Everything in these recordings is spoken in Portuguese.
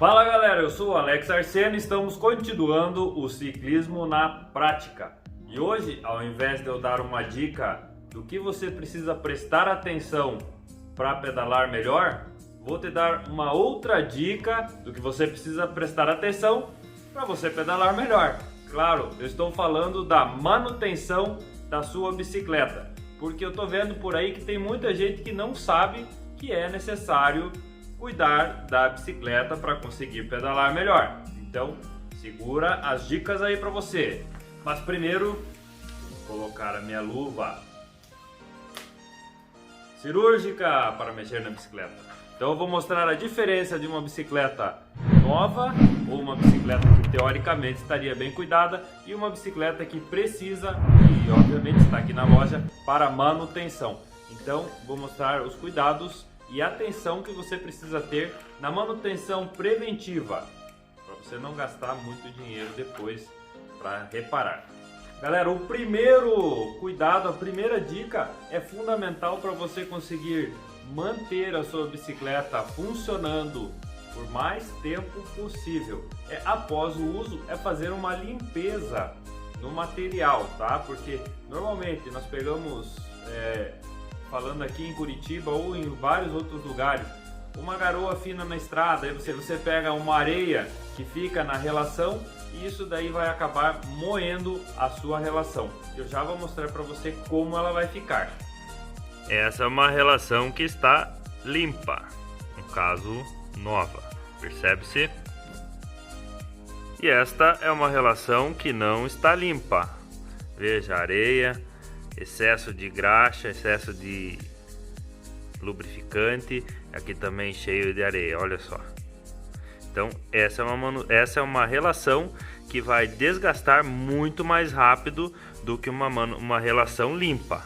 Fala galera, eu sou o Alex Arseno e estamos continuando o ciclismo na prática. E hoje, ao invés de eu dar uma dica do que você precisa prestar atenção para pedalar melhor, vou te dar uma outra dica do que você precisa prestar atenção para você pedalar melhor. Claro, eu estou falando da manutenção da sua bicicleta, porque eu estou vendo por aí que tem muita gente que não sabe que é necessário cuidar da bicicleta para conseguir pedalar melhor. Então, segura as dicas aí para você. Mas primeiro, vou colocar a minha luva cirúrgica para mexer na bicicleta. Então eu vou mostrar a diferença de uma bicicleta nova ou uma bicicleta que teoricamente estaria bem cuidada e uma bicicleta que precisa e obviamente está aqui na loja para manutenção. Então vou mostrar os cuidados e atenção que você precisa ter na manutenção preventiva, para você não gastar muito dinheiro depois para reparar. Galera, o primeiro cuidado, a primeira dica é fundamental para você conseguir manter a sua bicicleta funcionando por mais tempo possível. Após o uso, é fazer uma limpeza no material, tá? Porque normalmente nós pegamos, falando aqui em Curitiba ou em vários outros lugares, uma garoa fina na estrada, aí você pega uma areia que fica na relação e isso daí vai acabar moendo a sua relação. Eu já vou mostrar para você como ela vai ficar. Essa é uma relação que está limpa, no caso nova, percebe-se? E esta é uma relação que não está limpa. Veja, areia, excesso de graxa, excesso de lubrificante, aqui também cheio de areia, olha só. Então essa é uma relação que vai desgastar muito mais rápido do que uma relação limpa.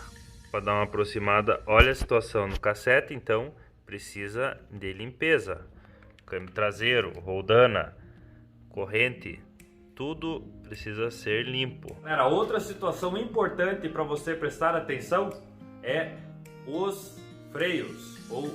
Para dar uma aproximada, olha a situação no cassete, então precisa de limpeza. Câmbio traseiro, roldana, corrente, tudo precisa ser limpo. Galera, outra situação importante para você prestar atenção é os freios ou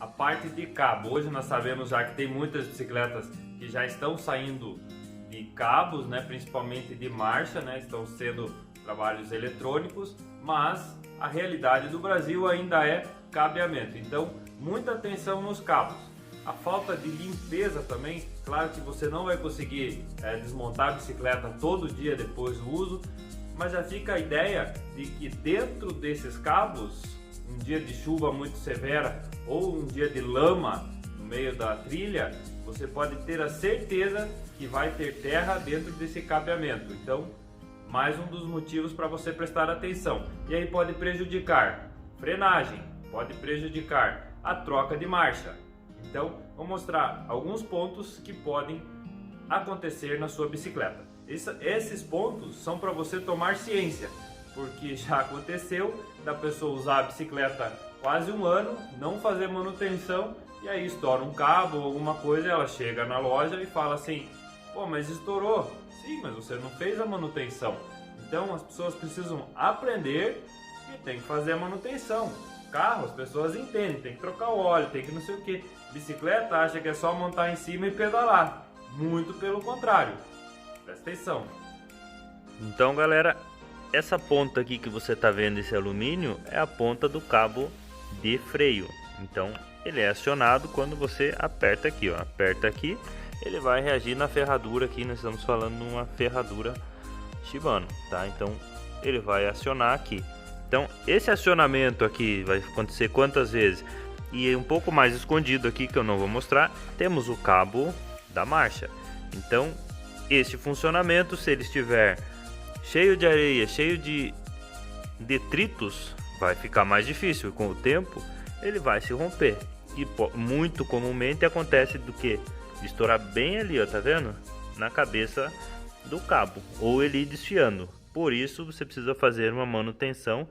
a parte de cabo. Hoje nós sabemos já que tem muitas bicicletas que já estão saindo de cabos, né, principalmente de marcha, né, estão sendo trabalhos eletrônicos, mas a realidade do Brasil ainda é cabeamento. Então, muita atenção nos cabos. A falta de limpeza também, claro que você não vai conseguir desmontar a bicicleta todo dia depois do uso, mas já fica a ideia de que dentro desses cabos, um dia de chuva muito severa ou um dia de lama no meio da trilha, você pode ter a certeza que vai ter terra dentro desse cabeamento. Então, mais um dos motivos para você prestar atenção. E aí pode prejudicar frenagem, pode prejudicar a troca de marcha. Então, vou mostrar alguns pontos que podem acontecer na sua bicicleta. Esses pontos são para você tomar ciência, porque já aconteceu da pessoa usar a bicicleta quase um ano, não fazer manutenção e aí estoura um cabo ou alguma coisa, ela chega na loja e fala assim: pô, mas estourou. Sim, mas você não fez a manutenção. Então as pessoas precisam aprender e tem que fazer a manutenção. Carro, as pessoas entendem, tem que trocar o óleo, tem que não sei o que. Bicicleta acha que é só montar em cima e pedalar. Muito pelo contrário. Presta atenção. Então galera, essa ponta aqui que você está vendo, esse alumínio, é a ponta do cabo de freio. Então ele é acionado quando você aperta aqui, ó. Aperta aqui, ele vai reagir na ferradura aqui. Nós estamos falando de uma ferradura Shimano, tá? Então ele vai acionar aqui. Então esse acionamento aqui vai acontecer quantas vezes? E um pouco mais escondido aqui, que eu não vou mostrar, temos o cabo da marcha. Então este funcionamento, se ele estiver cheio de areia, cheio de detritos, vai ficar mais difícil. Com o tempo ele vai se romper. E muito comumente acontece do que? Estourar bem ali, ó, tá vendo? Na cabeça do cabo, ou ele ir desfiando. Por isso você precisa fazer uma manutenção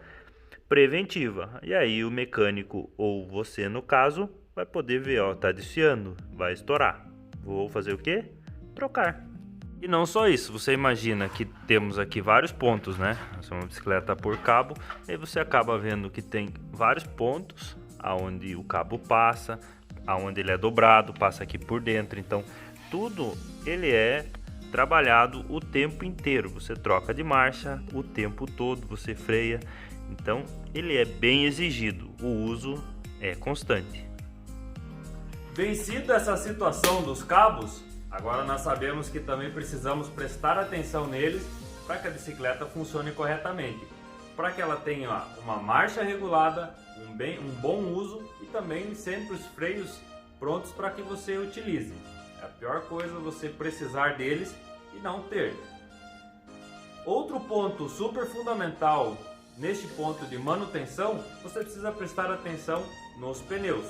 preventiva. E aí o mecânico, ou você no caso, vai poder ver, ó, tá desfiando, vai estourar. Vou fazer o que? Trocar. E não só isso, você imagina que temos aqui vários pontos, né? Essa é uma bicicleta por cabo, e aí você acaba vendo que tem vários pontos aonde o cabo passa, aonde ele é dobrado, passa aqui por dentro. Então tudo ele é trabalhado o tempo inteiro. Você troca de marcha o tempo todo, você freia. Então ele é bem exigido, o uso é constante. Vencida essa situação dos cabos, agora nós sabemos que também precisamos prestar atenção neles para que a bicicleta funcione corretamente, para que ela tenha uma marcha regulada, um bom uso e também sempre os freios prontos para que você utilize. É a pior coisa você precisar deles e não ter. Outro ponto super fundamental neste ponto de manutenção, você precisa prestar atenção nos pneus,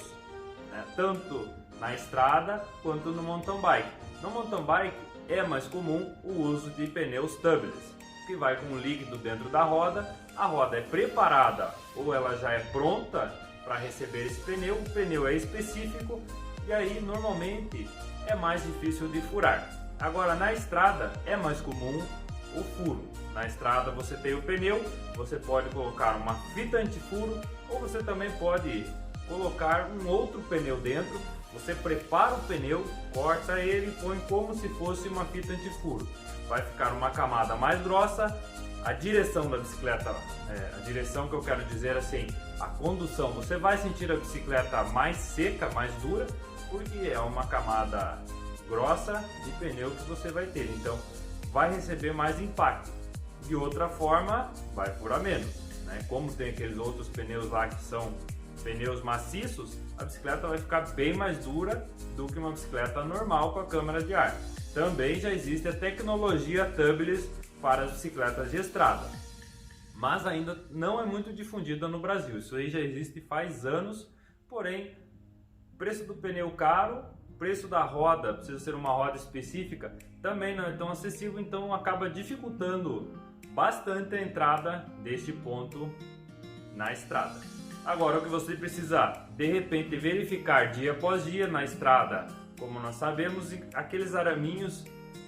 né? Tanto na estrada quanto no mountain bike. No mountain bike é mais comum o uso de pneus tubeless, que vai com um líquido dentro da roda, a roda é preparada ou ela já é pronta para receber esse pneu, o pneu é específico e aí normalmente é mais difícil de furar. Agora na estrada é mais comum o furo. Na estrada você tem o pneu, você pode colocar uma fita antifuro ou você também pode colocar um outro pneu dentro. Você prepara o pneu, corta ele e põe como se fosse uma fita antifuro. Vai ficar uma camada mais grossa. A direção da bicicleta, a direção que eu quero dizer assim, a condução, você vai sentir a bicicleta mais seca, mais dura, porque é uma camada grossa de pneu que você vai ter. Então vai receber mais impacto. De outra forma, vai furar menos, né? Como tem aqueles outros pneus lá que são pneus maciços, a bicicleta vai ficar bem mais dura do que uma bicicleta normal com a câmara de ar. Também já existe a tecnologia tubeless para as bicicletas de estrada, mas ainda não é muito difundida no Brasil. Isso aí já existe faz anos, porém, preço do pneu caro, preço da roda, precisa ser uma roda específica, também não é tão acessível, então acaba dificultando bastante a entrada deste ponto na estrada. Agora o que você precisa, de repente, verificar dia após dia na estrada, como nós sabemos, aqueles araminhos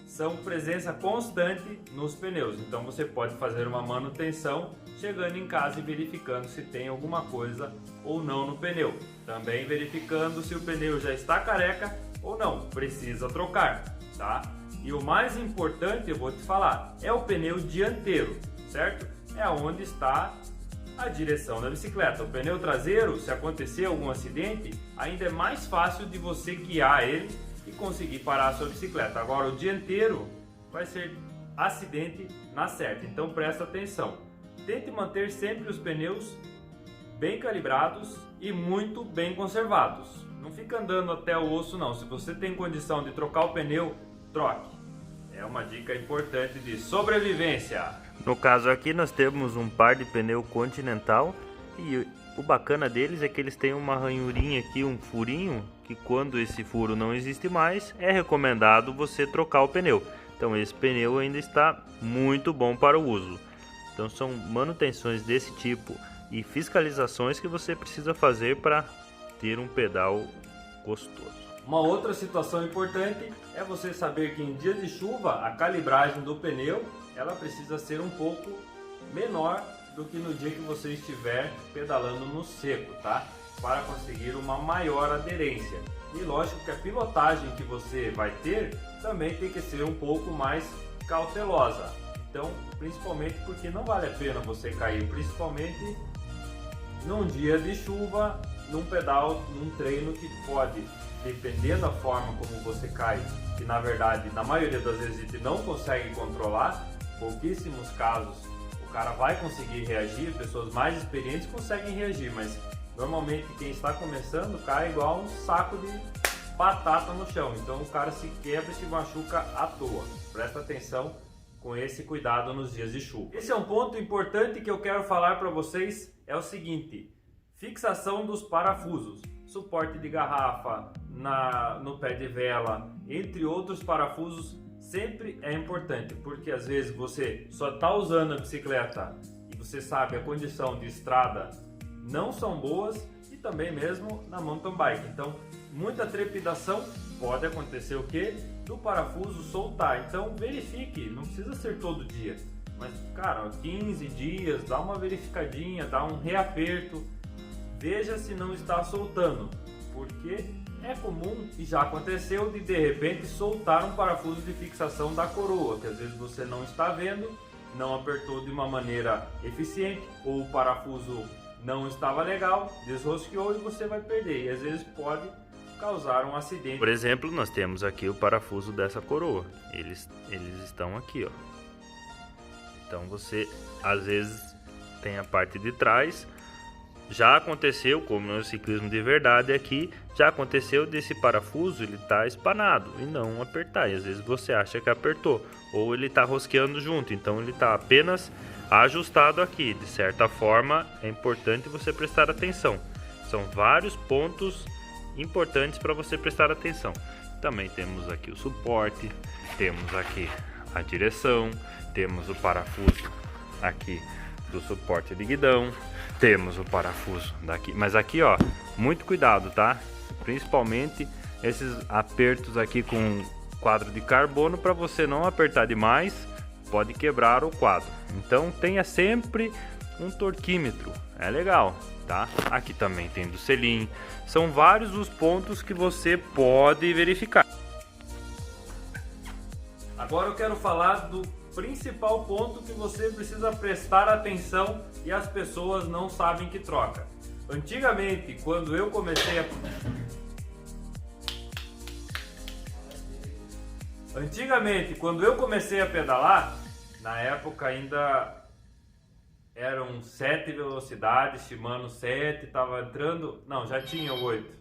são presença constante nos pneus, então você pode fazer uma manutenção chegando em casa e verificando se tem alguma coisa ou não no pneu. Também verificando se o pneu já está careca ou não, precisa trocar, tá? E o mais importante, eu vou te falar, é o pneu dianteiro, certo? É onde está a direção da bicicleta. O pneu traseiro, se acontecer algum acidente, ainda é mais fácil de você guiar ele e conseguir parar a sua bicicleta. Agora o dianteiro vai ser acidente na certa, então presta atenção. Tente manter sempre os pneus bem calibrados e muito bem conservados. Não fica andando até o osso não. Se você tem condição de trocar o pneu, troque. É uma dica importante de sobrevivência. No caso aqui nós temos um par de pneu Continental e o bacana deles é que eles têm uma ranhurinha aqui, um furinho, que quando esse furo não existe mais, é recomendado você trocar o pneu. Então esse pneu ainda está muito bom para o uso. Então são manutenções desse tipo e fiscalizações que você precisa fazer para ter um pedal gostoso. Uma outra situação importante é você saber que em dias de chuva a calibragem do pneu ela precisa ser um pouco menor do que no dia que você estiver pedalando no seco, tá? Para conseguir uma maior aderência. E lógico que a pilotagem que você vai ter também tem que ser um pouco mais cautelosa. Então, principalmente porque não vale a pena você cair, principalmente num dia de chuva, num pedal, num treino que pode, dependendo da forma como você cai, que na verdade, na maioria das vezes a gente não consegue controlar, pouquíssimos casos o cara vai conseguir reagir, pessoas mais experientes conseguem reagir, mas normalmente quem está começando cai igual um saco de batata no chão, então o cara se quebra e se machuca à toa. Presta atenção com esse cuidado nos dias de chuva. Esse é um ponto importante que eu quero falar para vocês, é o seguinte: fixação dos parafusos, suporte de garrafa, no pé de vela, entre outros parafusos, sempre é importante, porque às vezes você só está usando a bicicleta e você sabe a condição de estrada não são boas e também mesmo na mountain bike. Então, muita trepidação pode acontecer o que? Do parafuso soltar. Então, verifique, não precisa ser todo dia, mas cara, 15 dias, dá uma verificadinha, dá um reaperto, veja se não está soltando. Porque é comum e já aconteceu de repente soltar um parafuso de fixação da coroa, que às vezes você não está vendo, não apertou de uma maneira eficiente, ou o parafuso não estava legal, desrosqueou e você vai perder, e às vezes pode causar um acidente. Por exemplo, nós temos aqui o parafuso dessa coroa, eles estão aqui, ó. Então você às vezes tem a parte de trás. Já aconteceu, como no ciclismo de verdade aqui, já aconteceu desse parafuso ele tá espanado e não apertar, e às vezes você acha que apertou, ou ele tá rosqueando junto, então ele tá apenas ajustado aqui. De certa forma é importante você prestar atenção, são vários pontos importantes para você prestar atenção. Também temos aqui o suporte, temos aqui a direção, temos o parafuso aqui do suporte de guidão, temos o parafuso daqui, mas aqui ó, muito cuidado, tá? Principalmente esses apertos aqui com quadro de carbono, para você não apertar demais, pode quebrar o quadro. Então tenha sempre um torquímetro, é legal, tá? Aqui também tem do selim, são vários os pontos que você pode verificar. Agora eu quero falar do principal ponto que você precisa prestar atenção e as pessoas não sabem que troca. Antigamente, quando eu comecei a pedalar, na época ainda eram 7 velocidades, Shimano 7, estava entrando, não, já tinha 8.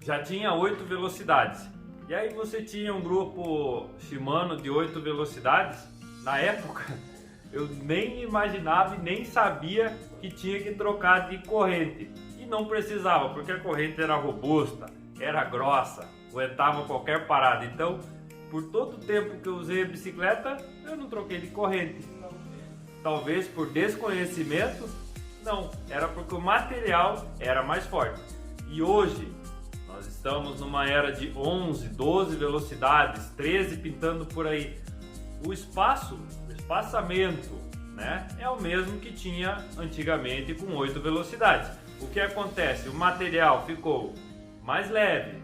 Já tinha 8 velocidades. E aí você tinha um grupo Shimano de 8 velocidades. Na época eu nem imaginava e nem sabia que tinha que trocar de corrente. E não precisava, porque a corrente era robusta, era grossa, aguentava qualquer parada. Então, por todo o tempo que eu usei a bicicleta, eu não troquei de corrente. Talvez por desconhecimento, não, era porque o material era mais forte. E hoje nós estamos numa era de 11, 12 velocidades, 13 pintando por aí. O espaçamento, né, é o mesmo que tinha antigamente com 8 velocidades. O que acontece? O material ficou mais leve,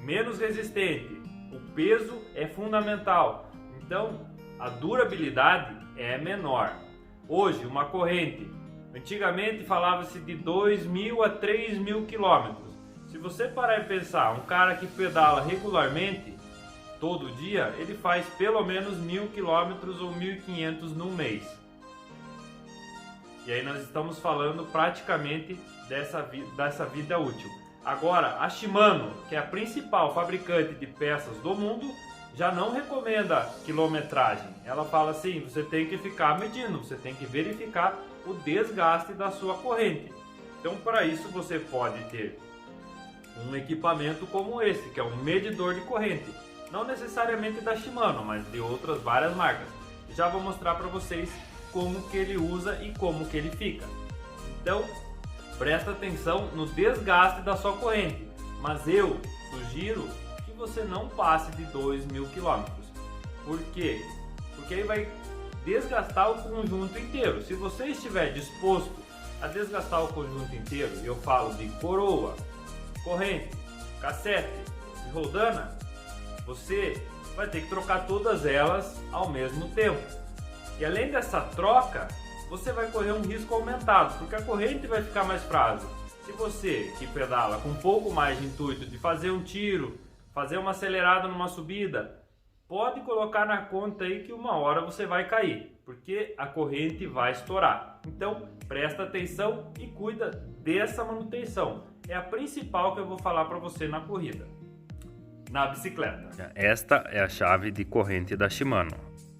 menos resistente, o peso é fundamental, então a durabilidade é menor. Hoje, uma corrente, antigamente falava-se de 2.000 a 3.000 quilômetros. Se você parar e pensar, um cara que pedala regularmente, todo dia, ele faz pelo menos 1.000 quilômetros ou 1.500 no mês. E aí nós estamos falando praticamente dessa vida útil. Agora, a Shimano, que é a principal fabricante de peças do mundo, já não recomenda quilometragem. Ela fala assim, você tem que ficar medindo, você tem que verificar o desgaste da sua corrente. Então, para isso, você pode ter um equipamento como esse, que é um medidor de corrente. Não necessariamente da Shimano, mas de outras várias marcas. Já vou mostrar para vocês como que ele usa e como que ele fica. Então, presta atenção no desgaste da sua corrente. Mas eu sugiro que você não passe de 2.000 quilômetros. Por quê? Porque aí vai desgastar o conjunto inteiro. Se você estiver disposto a desgastar o conjunto inteiro, eu falo de coroa, corrente, cassete e roldana, você vai ter que trocar todas elas ao mesmo tempo. E além dessa troca, você vai correr um risco aumentado, porque a corrente vai ficar mais frágil. Se você que pedala com um pouco mais de intuito de fazer um tiro, fazer uma acelerada numa subida, pode colocar na conta aí que uma hora você vai cair, porque a corrente vai estourar. Então presta atenção e cuida dessa manutenção. É a principal que eu vou falar para você na corrida, na bicicleta. Esta é a chave de corrente da Shimano,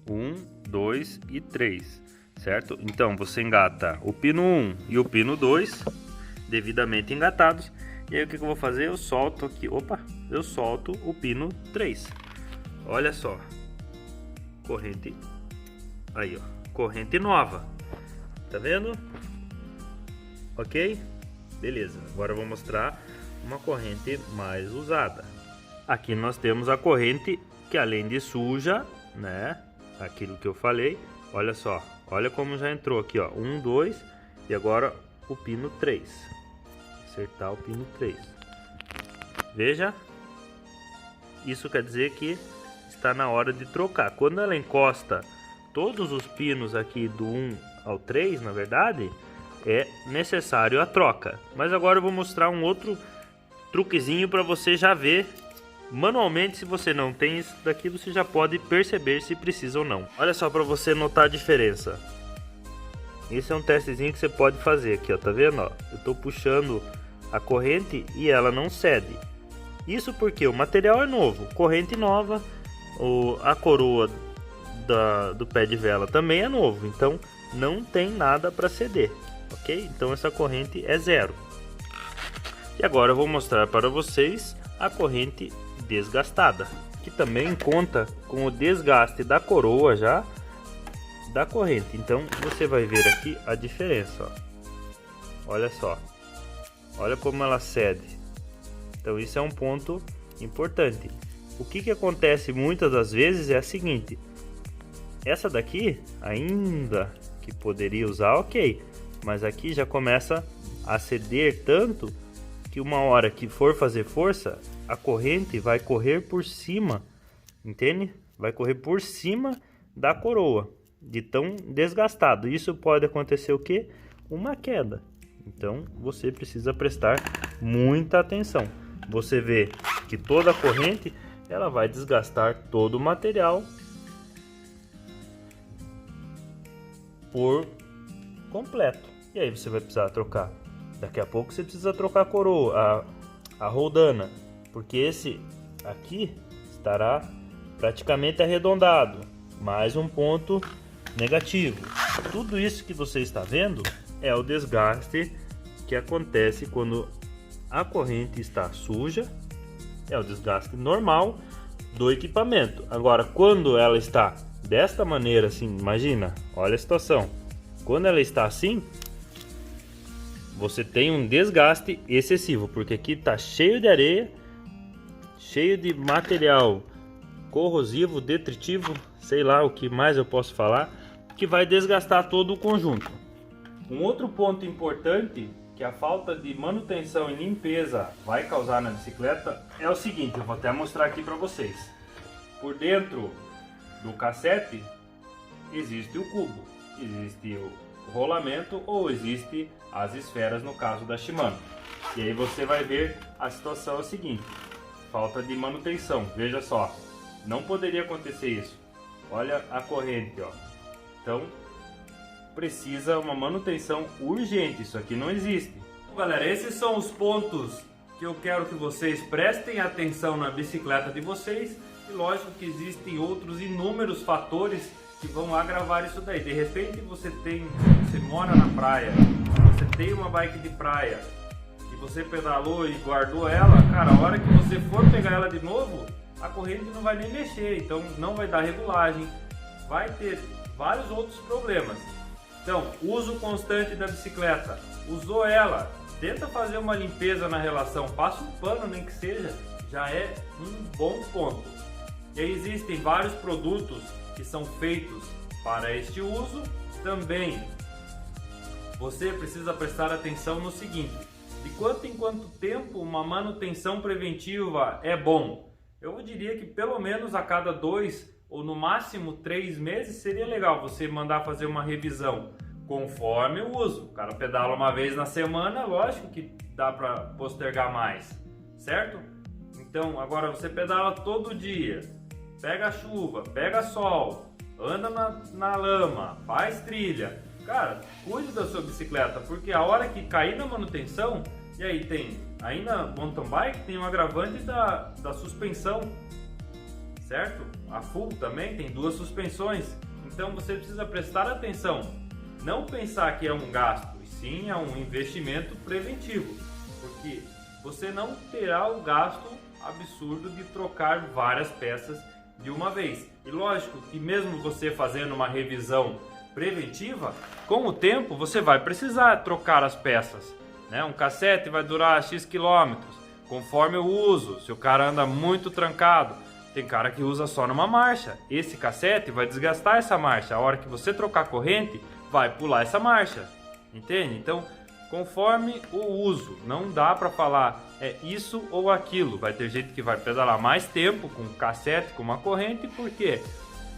1, 2 e 3, certo? Então você engata o pino 1 e o pino 2 devidamente engatados. E aí o que eu vou fazer? Eu solto aqui, eu solto o pino 3. Olha só, corrente, aí ó, corrente nova, tá vendo? Ok? Beleza, agora eu vou mostrar uma corrente mais usada. Aqui nós temos a corrente que, além de suja, né, aquilo que eu falei, olha só, olha como já entrou aqui, ó, 1, 2 e agora o pino 3. Acertar o pino 3. Veja, isso quer dizer que está na hora de trocar. Quando ela encosta todos os pinos aqui do 1 ao 3, na verdade, é necessário a troca. Mas agora eu vou mostrar um outro truquezinho para você já ver manualmente. Se você não tem isso daqui, você já pode perceber se precisa ou não. Olha só para você notar a diferença. Esse é um testezinho que você pode fazer aqui, ó, tá vendo? Ó, eu estou puxando a corrente e ela não cede. Isso porque o material é novo, corrente nova, a coroa do pé de vela também é novo, então não tem nada para ceder, ok? Então essa corrente é zero. E agora eu vou mostrar para vocês a corrente desgastada, que também conta com o desgaste da coroa já da corrente. Então você vai ver aqui a diferença, ó. Olha só, olha como ela cede. Então isso é um ponto importante. O que acontece muitas das vezes é a seguinte: essa daqui ainda que poderia usar, ok, mas aqui já começa a ceder tanto que uma hora que for fazer força, a corrente vai correr por cima, entende? Vai correr por cima da coroa, de tão desgastado. Isso pode acontecer o que? Uma queda. Então você precisa prestar muita atenção. Você vê que toda a corrente ela vai desgastar todo o material por completo. E aí você vai precisar trocar. Daqui a pouco você precisa trocar a coroa, a roldana, porque esse aqui estará praticamente arredondado. Mais um ponto negativo. Tudo isso que você está vendo é o desgaste que acontece quando a corrente está suja. É o desgaste normal do equipamento. Agora, quando ela está desta maneira, assim, imagina, olha a situação. Quando ela está assim, você tem um desgaste excessivo, porque aqui está cheio de areia, cheio de material corrosivo, detritivo, sei lá o que mais eu posso falar, que vai desgastar todo o conjunto. Um outro ponto importante que a falta de manutenção e limpeza vai causar na bicicleta é o seguinte, eu vou até mostrar aqui para vocês. Por dentro do cassete existe o cubo, existe o rolamento ou existe as esferas no caso da Shimano. E aí você vai ver a situação é a seguinte: falta de manutenção. Veja só, não poderia acontecer isso. Olha a corrente, ó. Então precisa uma manutenção urgente. Isso aqui não existe. Bom, galera, esses são os pontos que eu quero que vocês prestem atenção na bicicleta de vocês. E lógico que existem outros inúmeros fatores que vão agravar isso daí. De repente você mora na praia, você tem uma bike de praia e você pedalou e guardou ela, cara, a hora que você for pegar ela de novo, a corrente não vai nem mexer, então não vai dar regulagem, vai ter vários outros problemas. Então, uso constante da bicicleta, usou ela, tenta fazer uma limpeza na relação, passa um pano nem que seja, já é um bom ponto. E aí existem vários produtos que são feitos para este uso. Também você precisa prestar atenção no seguinte: de quanto em quanto tempo uma manutenção preventiva é bom? Eu diria que pelo menos a cada 2 ou no máximo 3 meses seria legal você mandar fazer uma revisão conforme o uso. O cara pedala uma vez na semana, lógico que dá para postergar mais, certo? Então agora você pedala todo dia, pega chuva, pega sol, anda na lama, faz trilha. Cara, cuide da sua bicicleta, porque a hora que cair na manutenção, e aí tem, aí na mountain bike tem um agravante da suspensão, certo? A full também tem 2 suspensões, então você precisa prestar atenção. Não pensar que é um gasto, e sim é um investimento preventivo, porque você não terá o gasto absurdo de trocar várias peças de uma vez. E lógico que mesmo você fazendo uma revisão preventiva, com o tempo você vai precisar trocar as peças, né? Um cassete vai durar X quilômetros, conforme o uso. Se o cara anda muito trancado, tem cara que usa só numa marcha, esse cassete vai desgastar essa marcha. A hora que você trocar a corrente, vai pular essa marcha, entende? Então conforme o uso. Não dá para falar isso ou aquilo. Vai ter gente que vai pedalar mais tempo com cassete, com uma corrente, porque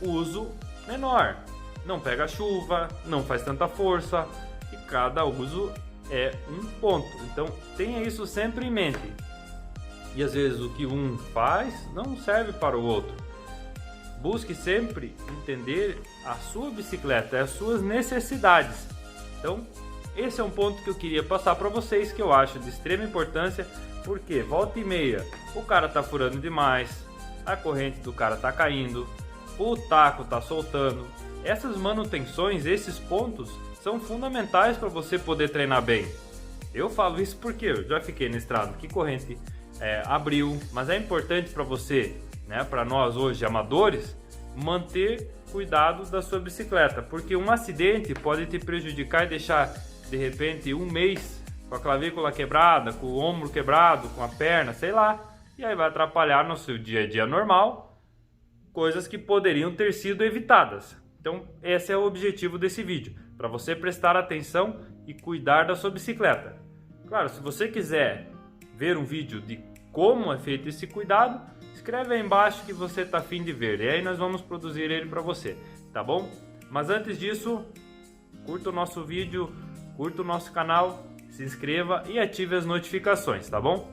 uso menor. Não pega chuva, não faz tanta força e cada uso é um ponto. Então tenha isso sempre em mente. E às vezes o que um faz não serve para o outro. Busque sempre entender a sua bicicleta e as suas necessidades. Então esse é um ponto que eu queria passar para vocês, que eu acho de extrema importância, porque volta e meia o cara tá furando demais, a corrente do cara tá caindo, o taco tá soltando. Essas manutenções, esses pontos são fundamentais para você poder treinar bem. Eu falo isso porque eu já fiquei na estrada que corrente abriu, mas é importante para você, né, para nós hoje amadores, manter cuidado da sua bicicleta, porque um acidente pode te prejudicar e deixar de repente um mês com a clavícula quebrada, com o ombro quebrado, com a perna, sei lá, e aí vai atrapalhar no seu dia a dia normal, coisas que poderiam ter sido evitadas. Então esse é o objetivo desse vídeo, para você prestar atenção e cuidar da sua bicicleta. Claro, se você quiser ver um vídeo de como é feito esse cuidado, escreve aí embaixo que você está a fim de ver, e aí nós vamos produzir ele para você, tá bom? Mas antes disso, curta o nosso vídeo, curta o nosso canal, se inscreva e ative as notificações, tá bom?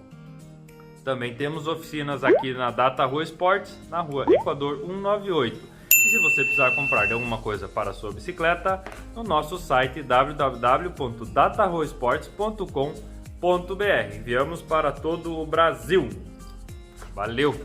Também temos oficinas aqui na Data Rua Esportes, na rua Equador 198. E se você precisar comprar alguma coisa para a sua bicicleta, no nosso site www.dataruaesportes.com.br. Enviamos para todo o Brasil. Valeu!